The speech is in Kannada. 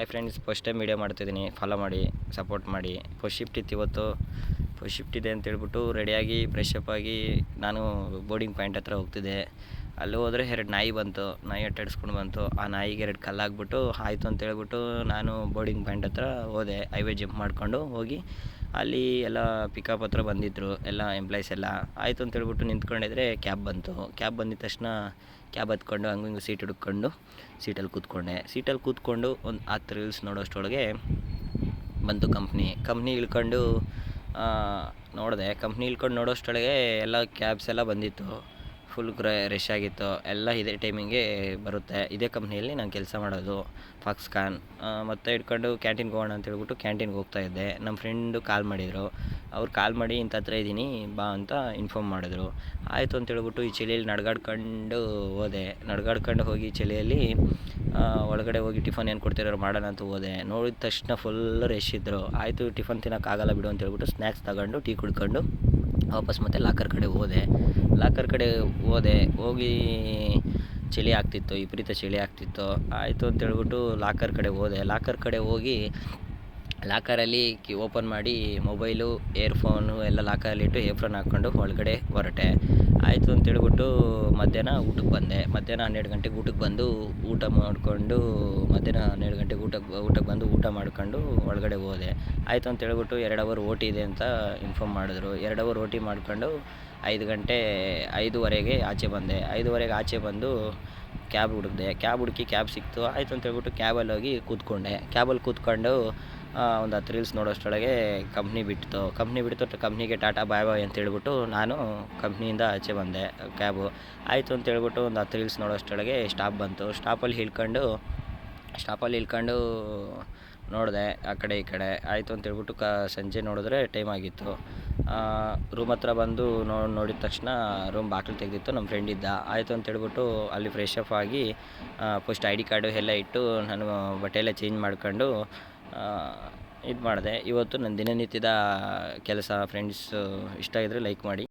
Hi friends, first time video ಮಾಡ್ತಿದ್ದೀನಿ. ಫಾಲೋ ಮಾಡಿ, ಸಪೋರ್ಟ್ ಮಾಡಿ. ಫಸ್ಟ್ ಶಿಫ್ಟ್ ಇತ್ತು ಇವತ್ತು. ಫಸ್ಟ್ ಶಿಫ್ಟ್ ಇದೆ ಅಂತೇಳ್ಬಿಟ್ಟು ರೆಡಿಯಾಗಿ ಫ್ರೆಶ್ ಅಪ್ ಆಗಿ ನಾನು ಬೋರ್ಡಿಂಗ್ ಪಾಯಿಂಟ್ ಹತ್ರ ಹೋಗ್ತಿದ್ದೆ. ಅಲ್ಲಿ ಹೋದರೆ 2 ನಾಯಿ ಬಂತು. ನಾಯಿ ಅಟ್ಟಾಡಿಸ್ಕೊಂಡು ಬಂತು. ಆ ನಾಯಿಗೆ 2 ಕಲ್ಲಾಗ್ಬಿಟ್ಟು ಆಯಿತು ಅಂತೇಳ್ಬಿಟ್ಟು ನಾನು ಬೋರ್ಡಿಂಗ್ ಪಾಯಿಂಟ್ ಹತ್ರ ಹೋದೆ. ಹೈವೇ ಜಂಪ್ ಮಾಡ್ಕೊಂಡು ಹೋಗಿ ಅಲ್ಲಿ ಎಲ್ಲ ಪಿಕಪ್ ಹತ್ರ ಬಂದಿದ್ದರು ಎಲ್ಲ ಎಂಪ್ಲಾಯ್ಸ್ ಎಲ್ಲ. ಆಯಿತು ಅಂತೇಳ್ಬಿಟ್ಟು ನಿಂತ್ಕೊಂಡಿದ್ರೆ ಕ್ಯಾಬ್ ಬಂತು. ಕ್ಯಾಬ್ ಬಂದಿದ ತಕ್ಷಣ ಕ್ಯಾಬ್ ಹತ್ಕೊಂಡು ಹಂಗೆ ಸೀಟ್ ಹುಡ್ಕೊಂಡು ಸೀಟಲ್ಲಿ ಕೂತ್ಕೊಂಡೆ. ಸೀಟಲ್ಲಿ ಕೂತ್ಕೊಂಡು ಒಂದು 10 ರೀಲ್ಸ್ ನೋಡೋಷ್ಟರೊಳಗೆ ಬಂತು ಕಂಪ್ನಿ ಇಳ್ಕೊಂಡು ನೋಡಿದೆ. ಕಂಪ್ನಿ ಇಳ್ಕೊಂಡು ನೋಡೋಷ್ಟರೊಳಗೆ ಎಲ್ಲ ಕ್ಯಾಬ್ಸ್ ಎಲ್ಲ ಬಂದಿತ್ತು. ಫುಲ್ ರಶ್ ಆಗಿತ್ತು. ಎಲ್ಲ ಇದೇ ಟೈಮಿಂಗೆ ಬರುತ್ತೆ. ಇದೇ ಕಂಪ್ನಿಯಲ್ಲಿ ನಾನು ಕೆಲಸ ಮಾಡೋದು, ಫಾಕ್ಸ್ಕಾನ್. ಮತ್ತೆ ಇಟ್ಕೊಂಡು ಕ್ಯಾಂಟೀನ್ಗೆ ಹೋಗೋಣ ಅಂತೇಳ್ಬಿಟ್ಟು ಕ್ಯಾಂಟೀನ್ಗೆ ಹೋಗ್ತಾಯಿದ್ದೆ. ನಮ್ಮ ಫ್ರೆಂಡು ಕಾಲ್ ಮಾಡಿದರು. ಅವ್ರು ಕಾಲ್ ಮಾಡಿ ಇಂಥ ಹತ್ರ ಇದ್ದೀನಿ ಬಾ ಅಂತ ಇನ್ಫಾರ್ಮ್ ಮಾಡಿದ್ರು. ಆಯಿತು ಅಂತೇಳ್ಬಿಟ್ಟು ಈ ಚಳಿಯಲ್ಲಿ ನಡ್ಗಾಡ್ಕೊಂಡು ಹೋಗಿ ಚಳಿಯಲ್ಲಿ ಒಳಗಡೆ ಹೋಗಿ ಟಿಫನ್ ಏನು ಕೊಡ್ತಿರೋ ಮಾಡೋಣ ಅಂತ ಹೋದೆ. ನೋಡಿದ ತಕ್ಷಣ ಫುಲ್ ರಶ್ ಇದ್ದರು. ಆಯಿತು ಟಿಫನ್ ತಿನ್ನೋಕ್ಕಾಗಲ್ಲ ಬಿಡು ಅಂತೇಳ್ಬಿಟ್ಟು ಸ್ನ್ಯಾಕ್ಸ್ ತಗೊಂಡು ಟೀ ಕುಡ್ಕೊಂಡು ವಾಪಸ್ ಮತ್ತೆ ಲಾಕರ್ ಕಡೆ ಹೋಗಿ ಚಳಿ ಆಗ್ತಿತ್ತು, ವಿಪರೀತ ಚಳಿ ಆಗ್ತಿತ್ತು. ಆಯಿತು ಅಂತೇಳ್ಬಿಟ್ಟು ಲಾಕರ್ ಕಡೆ ಹೋಗಿ ಲಾಕರಲ್ಲಿ ಓಪನ್ ಮಾಡಿ ಮೊಬೈಲು, ಏರ್ಫೋನು ಎಲ್ಲ ಲಾಕರಲ್ಲಿಟ್ಟು ಏರ್ಫೋನ್ ಹಾಕ್ಕೊಂಡು ಒಳಗಡೆ ಹೊರಟೆ. ಆಯಿತು ಅಂತೇಳ್ಬಿಟ್ಟು ಮಧ್ಯಾಹ್ನ ಊಟಕ್ಕೆ ಬಂದೆ. ಮಧ್ಯಾಹ್ನ 12 ಗಂಟೆಗೆ ಊಟಕ್ಕೆ ಬಂದು ಊಟ ಮಾಡಿಕೊಂಡು ಊಟ ಮಾಡ್ಕೊಂಡು ಒಳಗಡೆ ಹೋದೆ. ಆಯಿತು ಅಂತೇಳ್ಬಿಟ್ಟು 2 ಅವರ್ OT ಇದೆ ಅಂತ ಇನ್ಫಾರ್ಮ್ ಮಾಡಿದ್ರು. 2 ಅವರ್ OT ಮಾಡ್ಕೊಂಡು 5:30ಗೆ ಆಚೆ ಬಂದೆ. 5:30ಗೆ ಆಚೆ ಬಂದು ಕ್ಯಾಬ್ ಹುಡುಕಿ ಕ್ಯಾಬ್ ಸಿಕ್ತು. ಆಯಿತು ಅಂತೇಳ್ಬಿಟ್ಟು ಕ್ಯಾಬಲ್ಲಿ ಹೋಗಿ ಕೂತ್ಕೊಂಡೆ. ಕ್ಯಾಬಲ್ಲಿ ಕೂತ್ಕೊಂಡು ಒಂದು 10 ರೀಲ್ಸ್ ನೋಡೋಷ್ಟರೊಳಗೆ ಕಂಪ್ನಿ ಬಿಡ್ತು. ಕಂಪ್ನಿಗೆ ಟಾಟಾ ಬಾಯ್ ಬಾಯ್ ಅಂತೇಳ್ಬಿಟ್ಟು ನಾನು ಕಂಪ್ನಿಯಿಂದ ಆಚೆ ಬಂದೆ ಕ್ಯಾಬು. ಆಯಿತು ಅಂತೇಳ್ಬಿಟ್ಟು ಒಂದು 10 ರೀಲ್ಸ್ ನೋಡೋಷ್ಟರೊಳಗೆ ಸ್ಟಾಪ್ ಬಂತು. ಸ್ಟಾಪಲ್ಲಿ ಇಳ್ಕೊಂಡು ನೋಡಿದೆ ಆ ಕಡೆ ಈ ಕಡೆ. ಆಯಿತು ಅಂತೇಳ್ಬಿಟ್ಟು ಸಂಜೆ ನೋಡಿದ್ರೆ ಟೈಮ್ ಆಗಿತ್ತು. ರೂಮ್ ಹತ್ರ ಬಂದು ನೋಡಿದ ತಕ್ಷಣ ರೂಮ್ ಬಾಗಿಲು ತೆಗೆದಿತ್ತು. ನಮ್ಮ ಫ್ರೆಂಡ್ ಇದ್ದ. ಆಯಿತು ಅಂತೇಳ್ಬಿಟ್ಟು ಅಲ್ಲಿ ಫ್ರೆಶ್ ಅಪ್ ಆಗಿ ಫಸ್ಟ್ ID ಕಾರ್ಡು ಎಲ್ಲ ಇಟ್ಟು ನಾನು ಬಟ್ಟೆ ಎಲ್ಲ ಚೇಂಜ್ ಮಾಡ್ಕೊಂಡು ಇದು ಮಾಡಿದೆ. ಇವತ್ತು ನನ್ನ ದಿನನಿತ್ಯದ ಕೆಲಸ ಫ್ರೆಂಡ್ಸ್. ಇಷ್ಟ ಆಗಿದ್ರೆ ಲೈಕ್ ಮಾಡಿ.